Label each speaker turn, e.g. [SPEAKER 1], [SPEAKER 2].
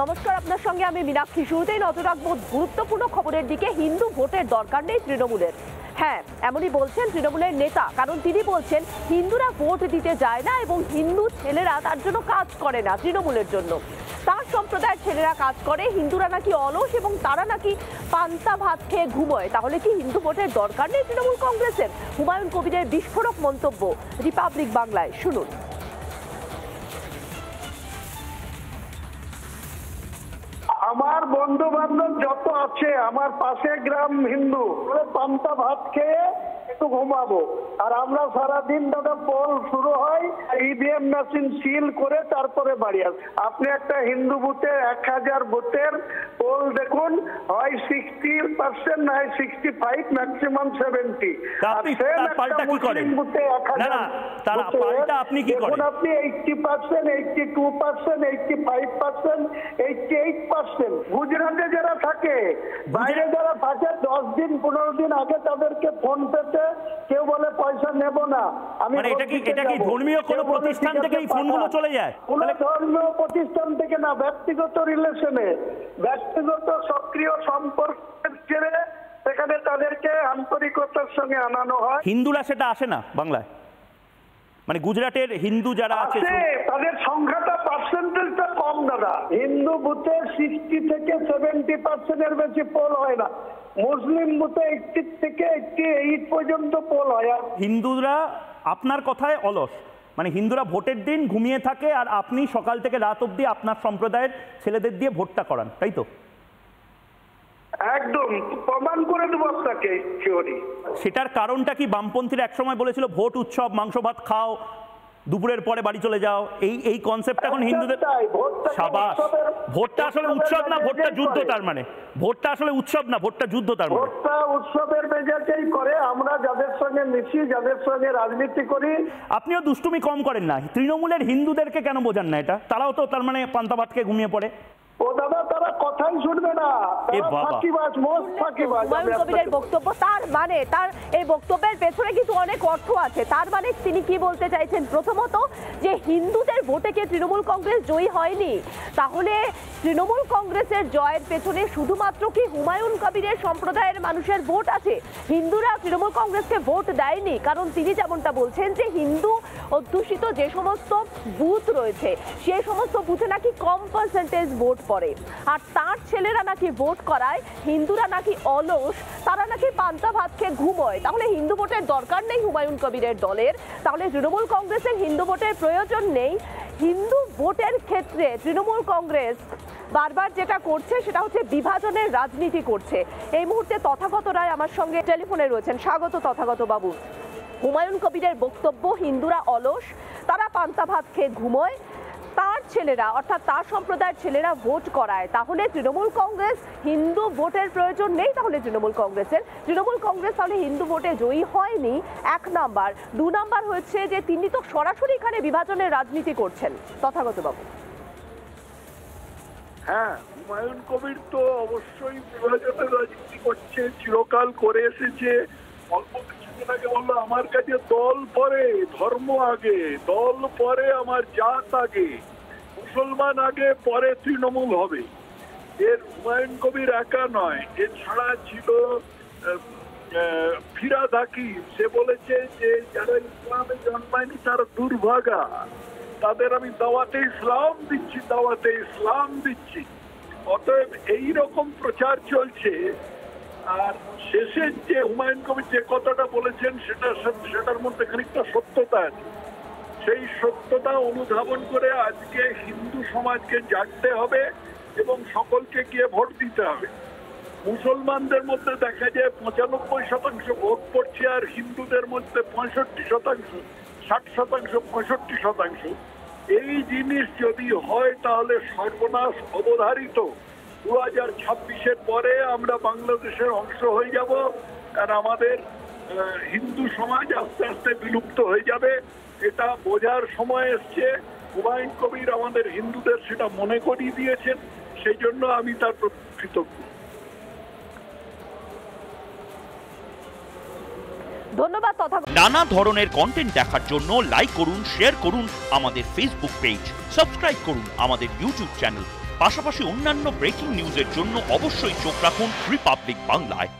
[SPEAKER 1] নমস্কার, আপনার সঙ্গে আমি মীনাক্ষী। শুরুতেই নজর রাখবো গুরুত্বপূর্ণ খবরের দিকে। হিন্দু ভোটের দরকার নেই তৃণমূলের। হ্যাঁ, এমনই বলছেন তৃণমূলের নেতা, কারণ তিনি বলছেন হিন্দুরা ভোট দিতে যায় না এবং হিন্দু ছেলেরা তার জন্য কাজ করে না তৃণমূলের জন্য। তার সম্প্রদায়ের ছেলেরা কাজ করে, হিন্দুরা নাকি অলস এবং তারা নাকি পান্তা ভাত খেয়ে ঘুমোয়। তাহলে কি হিন্দু ভোটের দরকার নেই তৃণমূল কংগ্রেসের? হুমায়ুন কবিরের বিস্ফোরক মন্তব্য রিপাবলিক বাংলায়, শুনুন।
[SPEAKER 2] আমার বন্ধু বান্ধব যত আছে, আমার পাশে গ্রাম হিন্দু, পান্তা ভাত খেয়ে একটু ঘুমাবো। আর আমরা সারাদিন দাদা পোল শুরু হয়, ইভিএম মেশিন সিল করে তারপরে বাড়ি আসে। আপনি একটা হিন্দু বুথে 1000 বুথের পোল দেখুন, হয় 60%, নয় 65, ম্যাক্সিমাম 70।
[SPEAKER 3] আপনি
[SPEAKER 2] 80%, 82%, 85%, 88%। গুজরাটে যারা থাকে, বাইরে যারা থাকে, 10 দিন 15 দিন আগে তাদেরকে ফোন পেতে কেউ বলে পয়সা নেব না, আমি
[SPEAKER 3] এটা কি ধর্মীয় কোনো প্রতিষ্ঠান থেকে এই ফোনগুলো চলে যায়?
[SPEAKER 2] কোন ধর্মীয় প্রতিষ্ঠান থেকে না, ব্যক্তিগত রিলেশনে, ব্যক্তিগত সক্রিয় সম্পর্কের ছেড়ে সেখানে তাদেরকে আন্তরিকতার সঙ্গে আনানো হয়।
[SPEAKER 3] হিন্দুরা সেটা আসে না বাংলায়, মানে গুজরাটের হিন্দু যারা আছে
[SPEAKER 2] তাদের সংখ্যাটা, পার্সেন্টেজটা কম দাদা। হিন্দু বুথে 60 থেকে 70% এর বেশি পোল হয় না। মুসলিম বুথে 80 থেকে 88 পর্যন্ত পোল হয়।
[SPEAKER 3] হিন্দুরা আপনার কথায় অলস, মানে হিন্দুরা ভোটের দিন ঘুমিয়ে থাকে আর আপনি সকাল থেকে রাত অবধি আপনার সম্প্রদায়ের ছেলেদের দিয়ে ভোটটা করান, তাই তো?
[SPEAKER 2] একদম প্রমাণ করে দেবো আপনাকে থিওরি।
[SPEAKER 3] সেটার কারণটা কি? বামপন্থীরা একসময় বলেছিল ভোট উৎসব, মাংস ভাত খাও, দুপুরের পরে বাড়ি চলে যাও, এই কনসেপ্টটা এখন হিন্দুদের। সাবাস, ভোটটা আসলে উৎসব না, ভোটটা যুদ্ধ। তার মানে ভোটটা আসলে উৎসব না, ভোটটা যুদ্ধ। তার মানে
[SPEAKER 2] ভোটটা উৎসবের মেজাজেই করে। আমরা যাদের সঙ্গে মিশি, যাদের সঙ্গে রাজনীতি করি।
[SPEAKER 3] আপনিও দুষ্টুমি কম করেন না। তৃণমূলের হিন্দুদেরকে কেন বোঝান না এটা? তারাও তো তার মানে পান্তা ভাত খেয়ে ঘুমিয়ে পড়ে।
[SPEAKER 2] ও দাদা, তারা কথাই শুনবে না,
[SPEAKER 1] হুমায়ুন কবিরের বক্তব্য, তার মানে তার এই বক্তব্যের পেছনে কিন্তু অনেক অর্থ আছে। তার মানে তিনি কি বলতে চাইছেন? প্রথমত, যে হিন্দুদের ভোটে কে তৃণমূল কংগ্রেস জয়ী হয়নি, তাহলে তৃণমূল কংগ্রেসের জয়ের পেছনে শুধুমাত্র কি হুমায়ুন কবিরের সম্প্রদায়ের মানুষের ভোট আছে? হিন্দুরা তৃণমূল কংগ্রেসকে ভোট দেয়নি, কারণ তিনি যেমনটা বলছেন যে হিন্দু অধ্যুষিত যে সমস্ত বুথ রয়েছে সেই সমস্ত বুথে নাকি কম পার্সেন্টেজ ভোট পড়ে, আর তার ছেলেরা নাকি ভোট করায়। হিন্দুরা নাকি অলস, তারা নাকি পান্তা ভাত খেয়ে ঘুমোয়। তাহলে হিন্দু ভোটের দরকার নেই হুমায়ুন কবিরের দলের, তাহলে তৃণমূল কংগ্রেসের হিন্দু ভোটের প্রয়োজন নেই। হিন্দু ভোটের ক্ষেত্রে তৃণমূল কংগ্রেস বারবার যেটা করছে সেটা হচ্ছে বিভাজনের রাজনীতি করছে। এই মুহূর্তে তথাগত রায় আমার সঙ্গে টেলিফোনে রয়েছেন। স্বাগত তথাগত বাবু। হুমায়ুন কবিরের বক্তব্য, হিন্দুরা অলস, তারা পান্তা ভাত খেয়ে ঘুমোয়, তার ছেলেরা অর্থাৎ তার সম্প্রদায়ের ছেলেরা ভোট করায়। তাহলে তৃণমূল কংগ্রেস হিন্দু ভোটের প্রয়োজন নেই। তাহলে তৃণমূল কংগ্রেস তাহলে হিন্দু ভোটে জয়ী হয়নি, 1 নাম্বার। 2 নাম্বার হচ্ছে যে তিনি তো সরাসরি এখানে বিভাজনের রাজনীতি করছেন। তথাগত বাবু।
[SPEAKER 4] হ্যাঁ, হুমায়ুন কবির তো অবশ্যই বিভাজনের রাজনীতি করছে, চিরকাল করে এসেছে। অল্প কিছুদিন আগে বললো আমার কাছে দল পরে, ধর্ম আগে, দল পরে, আমার জাত আগে, মুসলমান আগে, পরে তৃণমূল হবে। এর হুমায়ুন কবির একা নয়, এছাড়া ছিল ফিরাদ হাকিম। সে বলেছে যে যারা ইসলামে জন্মায়নি তারা দুর্ভাগা, তাদের আমি দাওয়াতে ইসলাম দিচ্ছি। অতএব এইরকম প্রচার চলছে। আর শেষের যে হুমায়ুন কবির যে কথাটা বলেছেন সেটার মধ্যে খানিকটা সত্যতা আছে। সেই সত্যতা অনুধাবন করে আজকে হিন্দু সমাজকে জাগতে হবে এবং সকলকে গিয়ে ভোট দিতে হবে। মুসলমানদের মধ্যে দেখা যায় 95% ভোট পড়ছে, আর হিন্দুদের মধ্যে 65%, 60%, 65%। এই জিনিস যদি হয় তাহলে সর্বনাশ অবধারিত। 2026-এর পরে আমরা বাংলাদেশের অংশ হয়ে যাব, আর আমাদের হিন্দু সমাজ আস্তে আস্তে বিলুপ্ত হয়ে যাবে। এটা বোঝার সময় এসছে। হুমায়ুন কবির আমাদের হিন্দুদের সেটা মনে করিয়ে দিয়েছেন, সেই জন্য আমি তার প্রতি কৃতজ্ঞ।
[SPEAKER 1] ধন্যবাদ।
[SPEAKER 5] নানা ধরনের কন্টেন্ট দেখার জন্য লাইক করুন, শেয়ার করুন আমাদের ফেসবুক পেজ, সাবস্ক্রাইব করুন আমাদের ইউটিউব চ্যানেল। পাশাপাশি অন্যান্য ব্রেকিং নিউজের জন্য অবশ্যই চোখ রাখুন রিপাবলিক বাংলায়।